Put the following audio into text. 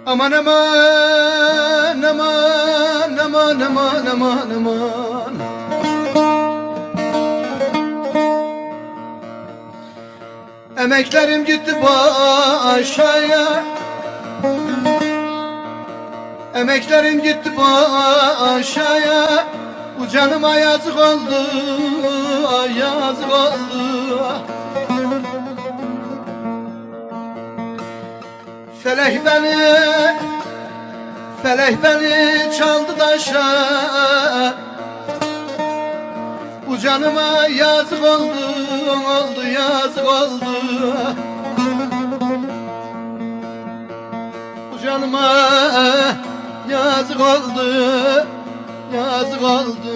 Aman aman aman aman aman aman aman. Emeklerim gitti başaya, emeklerim gitti başaya. Bu canıma yazık oldu, ay yazık oldu. Felek beni çaldı taşa. Bu canıma yazık oldu, oldu yazık oldu. Bu canıma yazık oldu, yazık oldu.